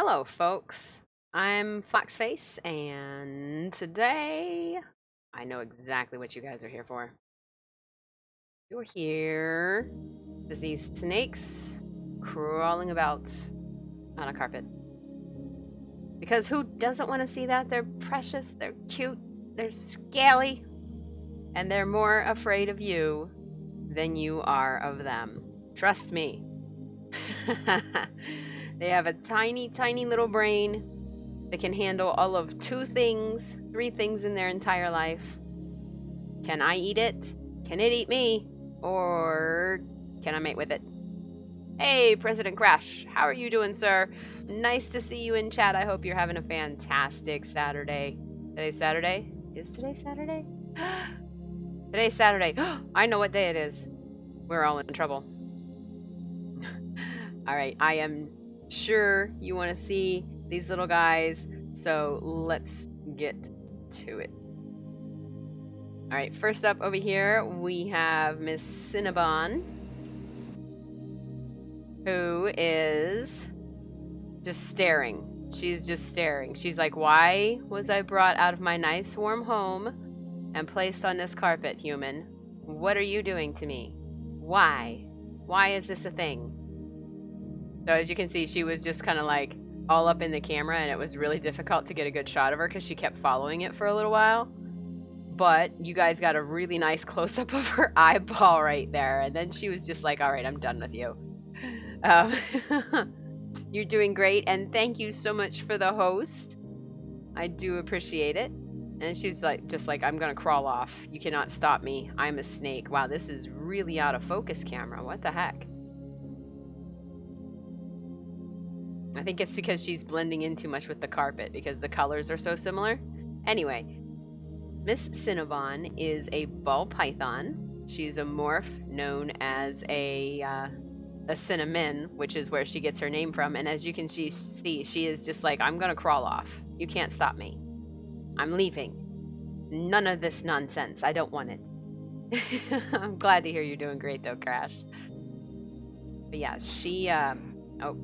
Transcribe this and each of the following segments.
Hello, folks. I'm Foxface, and today I know exactly what you guys are here for. You're here to see snakes crawling about on a carpet. Because who doesn't want to see that? They're precious, they're cute, they're scaly, and they're more afraid of you than you are of them. Trust me. They have a tiny, tiny little brain that can handle all of three things in their entire life. Can I eat it? Can it eat me? Or can I mate with it? Hey, President Crash, how are you doing, sir? Nice to see you in chat. I hope you're having a fantastic Saturday. Today's Saturday? Is today Saturday? Today's Saturday. I know what day it is. We're all in trouble. Alright, I am sure you want to see these little guys, so let's get to it. Alright, first up over here we have Miss Cinnabon, who is just staring. She's just staring. She's like, why was I brought out of my nice warm home and placed on this carpet, human? What are you doing to me? Why? Why is this a thing? So as you can see, she was just kind of like all up in the camera, and it was really difficult to get a good shot of her because she kept following it for a little while. But you guys got a really nice close-up of her eyeball right there, and then she was just like, all right, I'm done with you. You're doing great, and thank you so much for the host. I do appreciate it. And she's like, just like, I'm gonna crawl off. You cannot stop me. I'm a snake. Wow, this is really out of focus, camera. What the heck? I think it's because she's blending in too much with the carpet because the colors are so similar. Anyway, Miss Cinnabon is a ball python. She's a morph known as a cinnamon, which is where she gets her name from. And as you can see, she is just like, I'm gonna crawl off. You can't stop me. I'm leaving. None of this nonsense. I don't want it. I'm glad to hear you're doing great though, Crash. But yeah, she oh,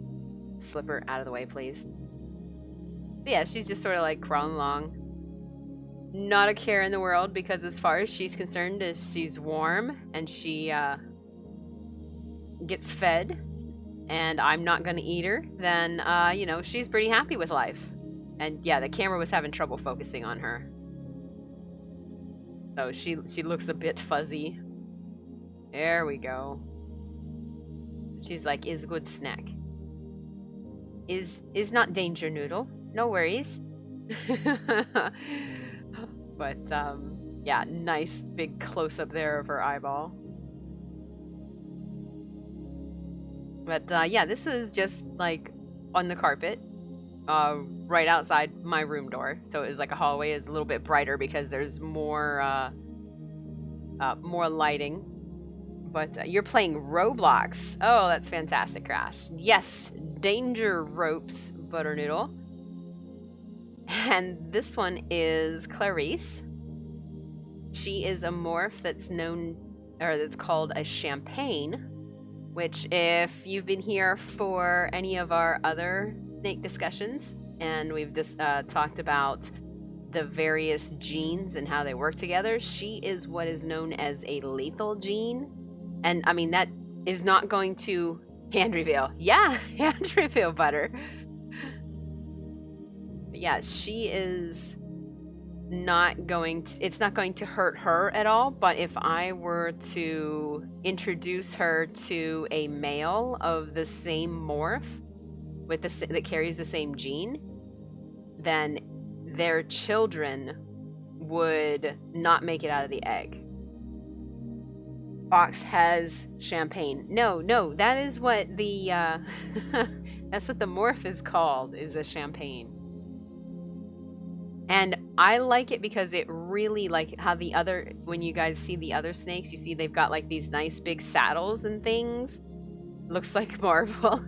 slip her out of the way, please. But yeah, she's just sort of like crawling along. Not a care in the world, because as far as she's concerned, if she's warm and she gets fed and I'm not gonna eat her, then you know, she's pretty happy with life. And yeah, the camera was having trouble focusing on her. So she looks a bit fuzzy. There we go. She's like, is good snack. Is not danger, Noodle. No worries. But yeah, nice big close up there of her eyeball. But yeah, this was just like on the carpet, right outside my room door. So it was like a hallway. It's a little bit brighter because there's more lighting. But you're playing Roblox. Oh, that's fantastic, Crash. Yes, danger ropes, Butternoodle. And this one is Clarice. She is a morph that's known, or that's called a champagne, which if you've been here for any of our other snake discussions, and we've just talked about the various genes and how they work together, she is what is known as a lethal gene. And I mean, that is not going to hand reveal. Yeah, hand reveal, Butter. But yeah, she is not going to, it's not going to hurt her at all. But if I were to introduce her to a male of the same morph with that carries the same gene, then their children would not make it out of the egg. Fox has champagne. No, that is what the that's what the morph is called, is a champagne. And I like it because it really, like how the other, when you guys see the other snakes, you see they've got like these nice big saddles and things. Looks like Marvel.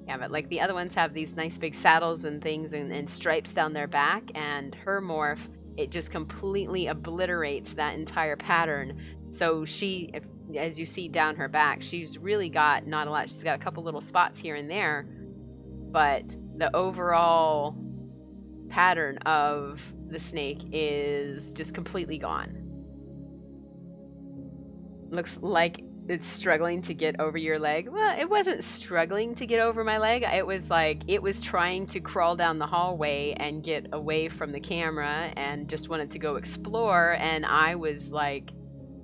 Yeah, but like the other ones have these nice big saddles and things and stripes down their back, and her morph, it just completely obliterates that entire pattern. So she, as you see down her back, she's really got not a lot. She's got a couple little spots here and there, but the overall pattern of the snake is just completely gone. Looks like it's struggling to get over your leg. Well, it wasn't struggling to get over my leg. It was like it was trying to crawl down the hallway and get away from the camera and just wanted to go explore, and I was like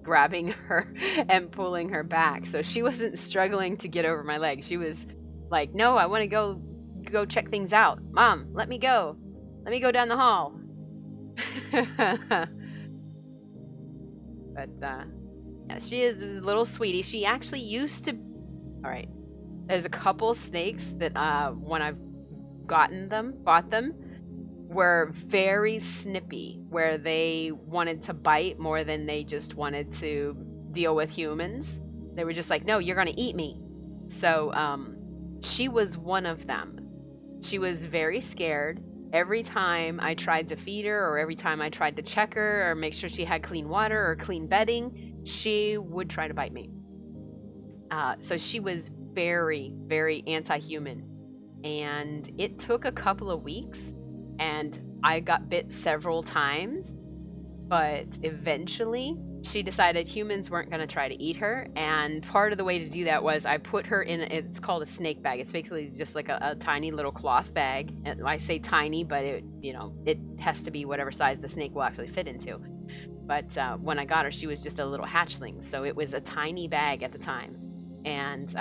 grabbing her and pulling her back. So she wasn't struggling to get over my leg. She was like, "No, I want to go check things out. Mom, let me go. Let me go down the hall." But yeah, she is a little sweetie. She actually used to. All right, there's a couple snakes that when I've bought them, were very snippy, where they wanted to bite more than they just wanted to deal with humans. They were just like, "No, you're gonna eat me." So she was one of them. She was very scared. Every time I tried to feed her, or every time I tried to check her or make sure she had clean water or clean bedding, she would try to bite me. So she was very, very anti-human. And it took a couple of weeks, and I got bit several times, but eventually she decided humans weren't going to try to eat her, and part of the way to do that was I put her in, it's called a snake bag. It's basically just like a tiny little cloth bag, and I say tiny, but it has to be whatever size the snake will actually fit into. But when I got her, she was just a little hatchling, so it was a tiny bag at the time, and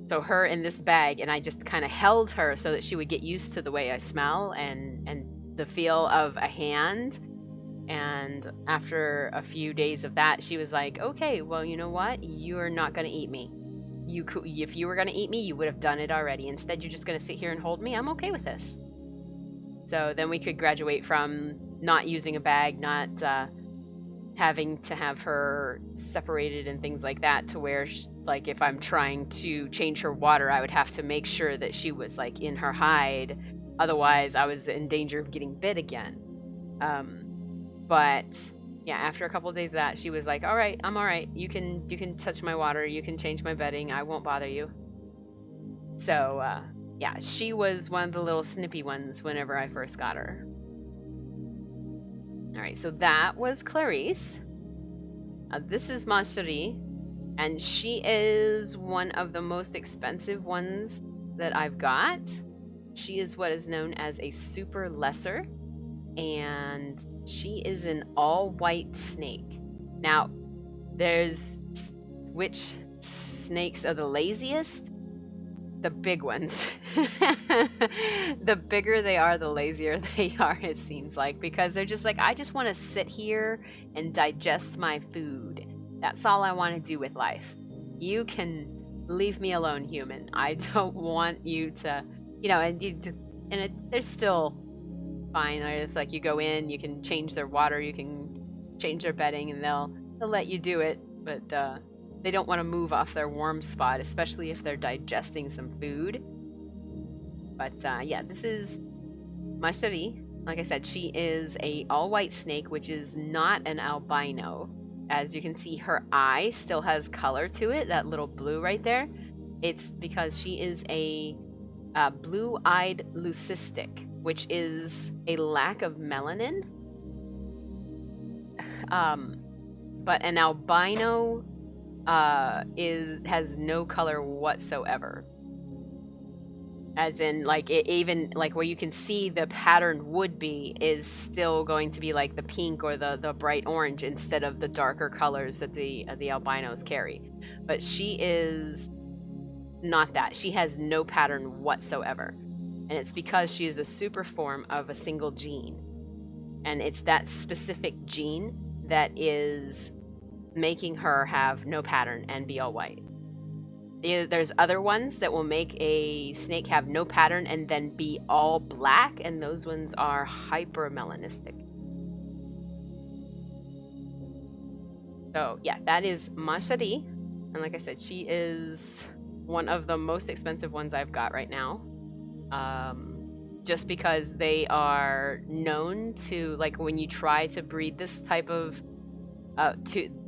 so her in this bag, and I just kind of held her so that she would get used to the way I smell and the feel of a hand. And after a few days of that, she was like, "Okay, well, you know what? You're not going to eat me. If you were going to eat me, you would have done it already. Instead, you're just going to sit here and hold me. I'm okay with this." So then we could graduate from not using a bag, not having to have her separated and things like that, to where like if I'm trying to change her water, I would have to make sure that she was like in her hide. Otherwise, I was in danger of getting bit again. But yeah, after a couple of days of that, she was like, "All right, I'm all right. You can touch my water. You can change my bedding. I won't bother you." So yeah, she was one of the little snippy ones whenever I first got her. All right, so that was Clarice. This is Matcha Tea, and she is one of the most expensive ones that I've got. She is what is known as a super lesser, and she is an all-white snake. Now, there's which snakes are the laziest? The big ones. The bigger they are, the lazier they are, it seems like, because they're just like, "I just want to sit here and digest my food. That's all I want to do with life. You can leave me alone, human. I don't want you to," they're still fine. It's like you go in, you can change their water, you can change their bedding, and they'll let you do it, but they don't want to move off their warm spot, especially if they're digesting some food. But yeah, this is Matcha Tea. Like I said, she is a all-white snake, which is not an albino. As you can see, her eye still has color to it, that little blue right there. It's because she is a blue-eyed leucistic, which is a lack of melanin. But an albino has no color whatsoever. As in, like, it even like where you can see the pattern would be is still going to be like the pink or the bright orange instead of the darker colors that the albinos carry. But she is not that. She has no pattern whatsoever. And it's because she is a super form of a single gene. And it's that specific gene that is making her have no pattern and be all white. There's other ones that will make a snake have no pattern and then be all black, and those ones are hypermelanistic. So yeah, that is Matcha Tea. And like I said, she is one of the most expensive ones I've got right now. Just because they are known to, like, when you try to breed this type of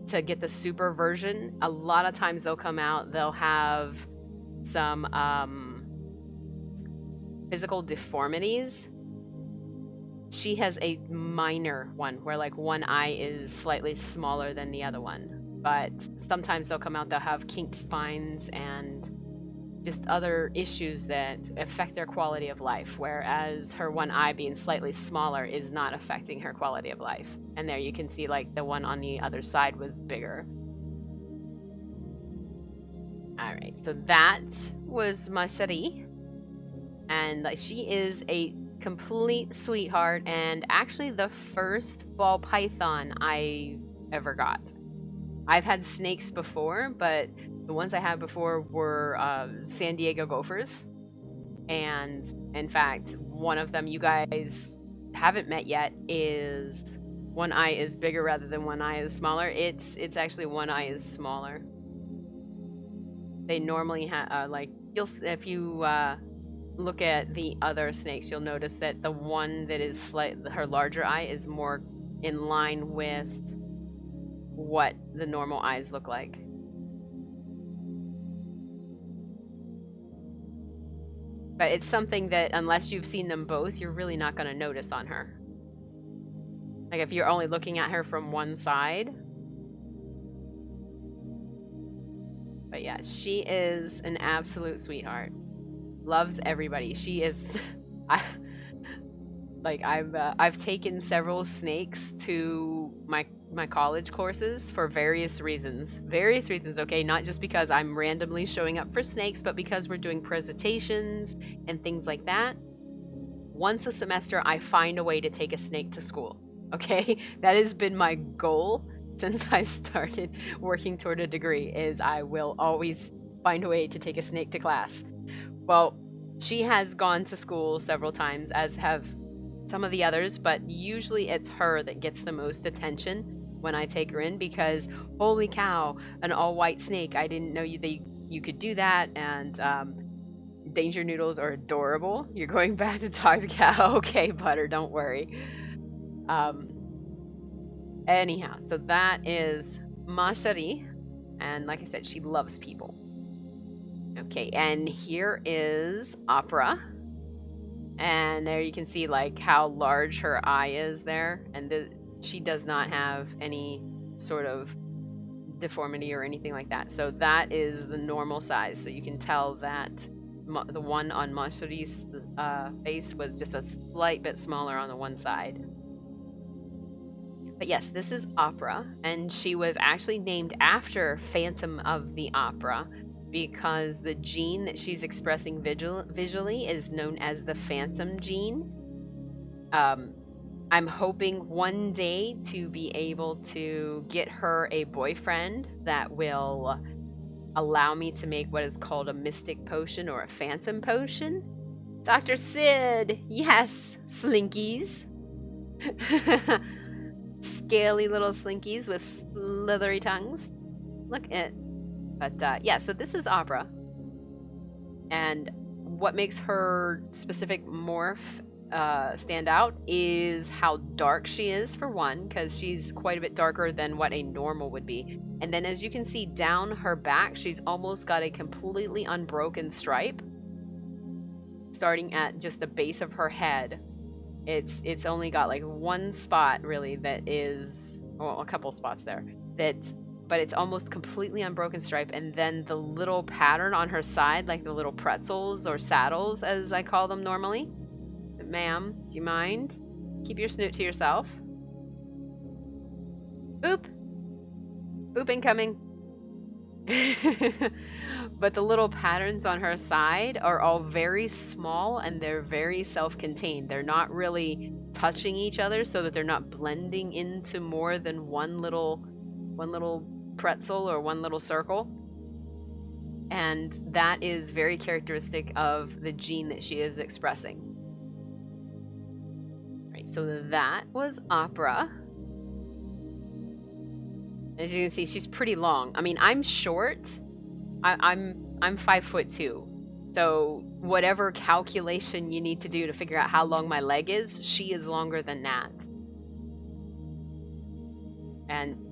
to get the super version, a lot of times they'll come out, they'll have some physical deformities, she has a minor one where like one eye is slightly smaller than the other one. But sometimes they'll come out, they'll have kinked spines and just other issues that affect their quality of life, whereas her one eye being slightly smaller is not affecting her quality of life. And there you can see like the one on the other side was bigger. Alright, so that was Matcha Tea. And she is a complete sweetheart, and actually the first ball python I ever got. I've had snakes before, but the ones I had before were San Diego gophers. And in fact, one of them you guys haven't met yet is one eye is bigger rather than one eye is smaller. It's actually one eye is smaller. They normally have if you look at the other snakes, you'll notice that the one that is her larger eye is more in line with what the normal eyes look like. But it's something that unless you've seen them both, you're really not going to notice on her. Like if you're only looking at her from one side. But yeah, she is an absolute sweetheart. Loves everybody. She is I've taken several snakes to my college courses for various reasons, okay, not just because I'm randomly showing up for snakes, but because we're doing presentations and things like that. Once a semester I find a way to take a snake to school, okay? That has been my goal since I started working toward a degree, is I will always find a way to take a snake to class. Well, she has gone to school several times, as have some of the others, but usually it's her that gets the most attention when I take her in, because holy cow, an all-white snake, I didn't know you could do that. And Danger Noodles are adorable. You're going back to talk to cow. Okay, Butter, don't worry. Anyhow, so that is Matcha Tea, and like I said, she loves people. Okay, and here is Opera, and there you can see like how large her eye is there, and she does not have any sort of deformity or anything like that. So that is the normal size. So you can tell that the one on Matcha Tea's face was just a slight bit smaller on the one side. But yes, this is Opera, and she was actually named after Phantom of the Opera because the gene that she's expressing visually is known as the Phantom gene. I'm hoping one day to be able to get her a boyfriend that will allow me to make what is called a mystic potion or a phantom potion. Dr. Sid, yes, slinkies. Scaly little slinkies with slithery tongues. Look at, but yeah, so this is Opera. And what makes her specific morph stand out is how dark she is, for one, because she's quite a bit darker than what a normal would be. And then as you can see down her back, she's almost got a completely unbroken stripe starting at just the base of her head. It's only got like one spot really that is, well, a couple spots there, but it's almost completely unbroken stripe, and then the little pattern on her side, like the little pretzels or saddles as I call them normally. Ma'am, do you mind? Keep your snoot to yourself. Boop. Boop incoming. But the little patterns on her side are all very small, and they're very self-contained. They're not really touching each other so that they're not blending into more than one little pretzel or one little circle. And that is very characteristic of the gene that she is expressing. Right, so that was Opera. As you can see, she's pretty long. I mean, I'm short. I'm 5'2", so whatever calculation you need to do to figure out how long my leg is, she is longer than that.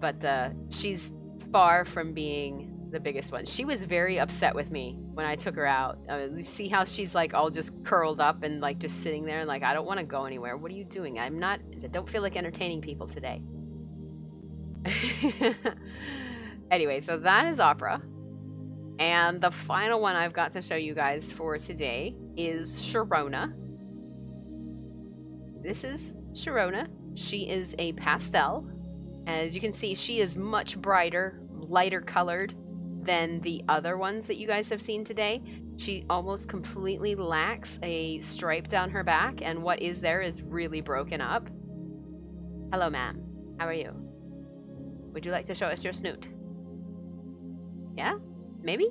But she's far from being the biggest one. She was very upset with me when I took her out. You see how she's like all just curled up and like just sitting there and like, I don't want to go anywhere. What are you doing? I don't feel like entertaining people today. Anyway, so that is Opera. And the final one I've got to show you guys for today is Sharona. This is Sharona. She is a pastel. As you can see, she is much brighter, lighter colored than the other ones that you guys have seen today. She almost completely lacks a stripe down her back, and what is there is really broken up. Hello, ma'am. How are you? Would you like to show us your snoot? Yeah? Maybe?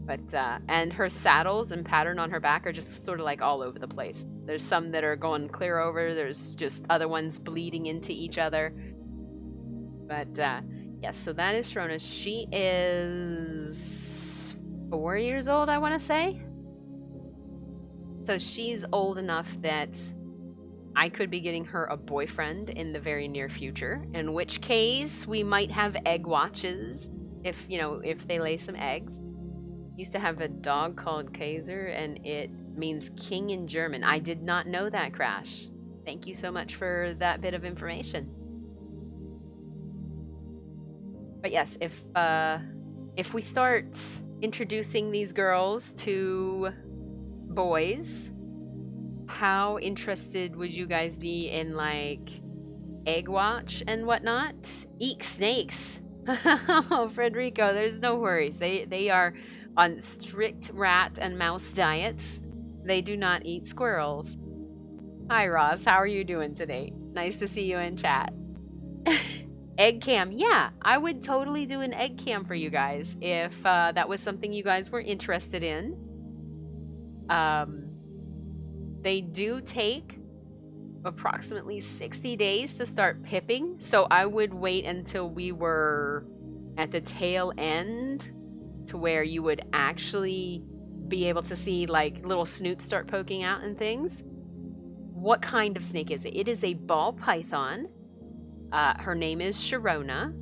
But, and her saddles and pattern on her back are just sort of like all over the place. There's some that are going clear over, there's just other ones bleeding into each other. But, yes, so that is Sharona. She is 4 years old, I want to say. So she's old enough that I could be getting her a boyfriend in the very near future, in which case we might have egg watches if, you know, if they lay some eggs. Used to have a dog called Kaiser, and it means king in German. I did not know that, Crash. Thank you so much for that bit of information. But yes, if we start introducing these girls to boys, how interested would you guys be in like egg watch and whatnot? Eek snakes. Oh, Frederico, there's no worries. They are on strict rat and mouse diets. They do not eat squirrels. Hi Ross, how are you doing today? Nice to see you in chat. Egg cam, yeah, I would totally do an egg cam for you guys if that was something you guys were interested in. They do take approximately 60 days to start pipping, so I would wait until we were at the tail end to where you would actually be able to see like little snoots start poking out and things. What kind of snake is it? It is a ball python. Her name is Sharona,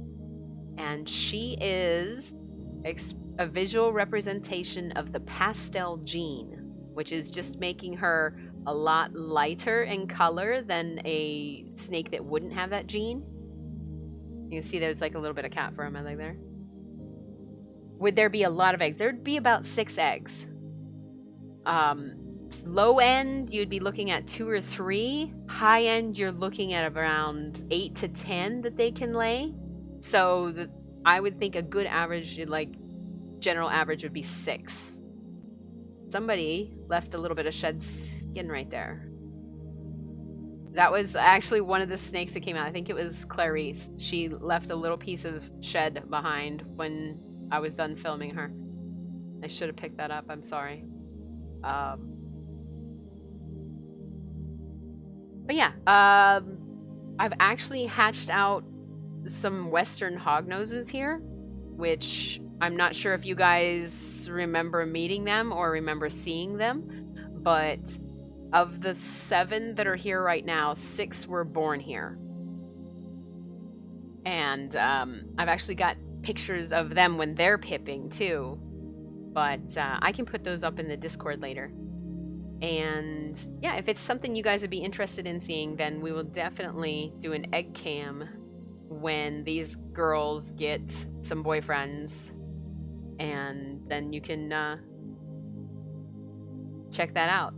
and she is a visual representation of the pastel gene, which is just making her a lot lighter in color than a snake that wouldn't have that gene. You can see there's like a little bit of cat fur on my leg there. Would there be a lot of eggs? There would be about 6 eggs. Low end, you'd be looking at 2 or 3. High end, you're looking at around 8 to 10 that they can lay. So I would think a good average, like general average, would be 6. Somebody left a little bit of shed skin right there. That was actually one of the snakes that came out. I think it was Clarice. She left a little piece of shed behind when I was done filming her. I should have picked that up. I'm sorry. But yeah, I've actually hatched out some Western hognoses here, which I'm not sure if you guys remember meeting them or remember seeing them, but of the 7 that are here right now, 6 were born here. And I've actually got pictures of them when they're pipping too, but I can put those up in the Discord later. And yeah, if it's something you guys would be interested in seeing, then we will definitely do an egg cam when these girls get some boyfriends, and then you can check that out.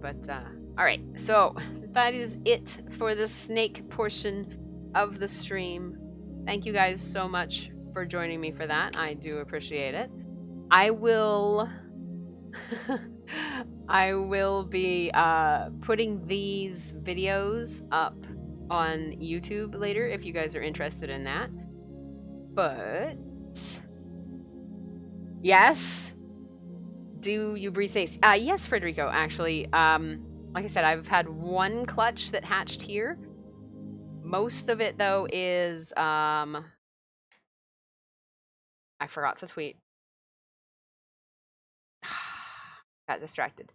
But alright, so that is it for the snake portion of the stream. Thank you guys so much for joining me for that. I do appreciate it. I will I will be putting these videos up on YouTube later if you guys are interested in that. But yes, do you breed snakes? Yes, Frederico, actually. Like I said, I've had 1 clutch that hatched here. Most of it though is I forgot to tweet. Got distracted.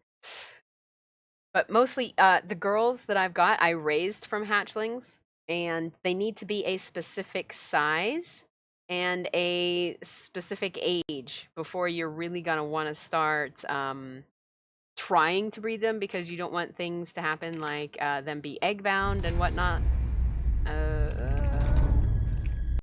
But mostly the girls that I've got, I raised from hatchlings. and they need to be a specific size and a specific age before you're really going to want to start trying to breed them, because you don't want things to happen like them be egg bound and whatnot.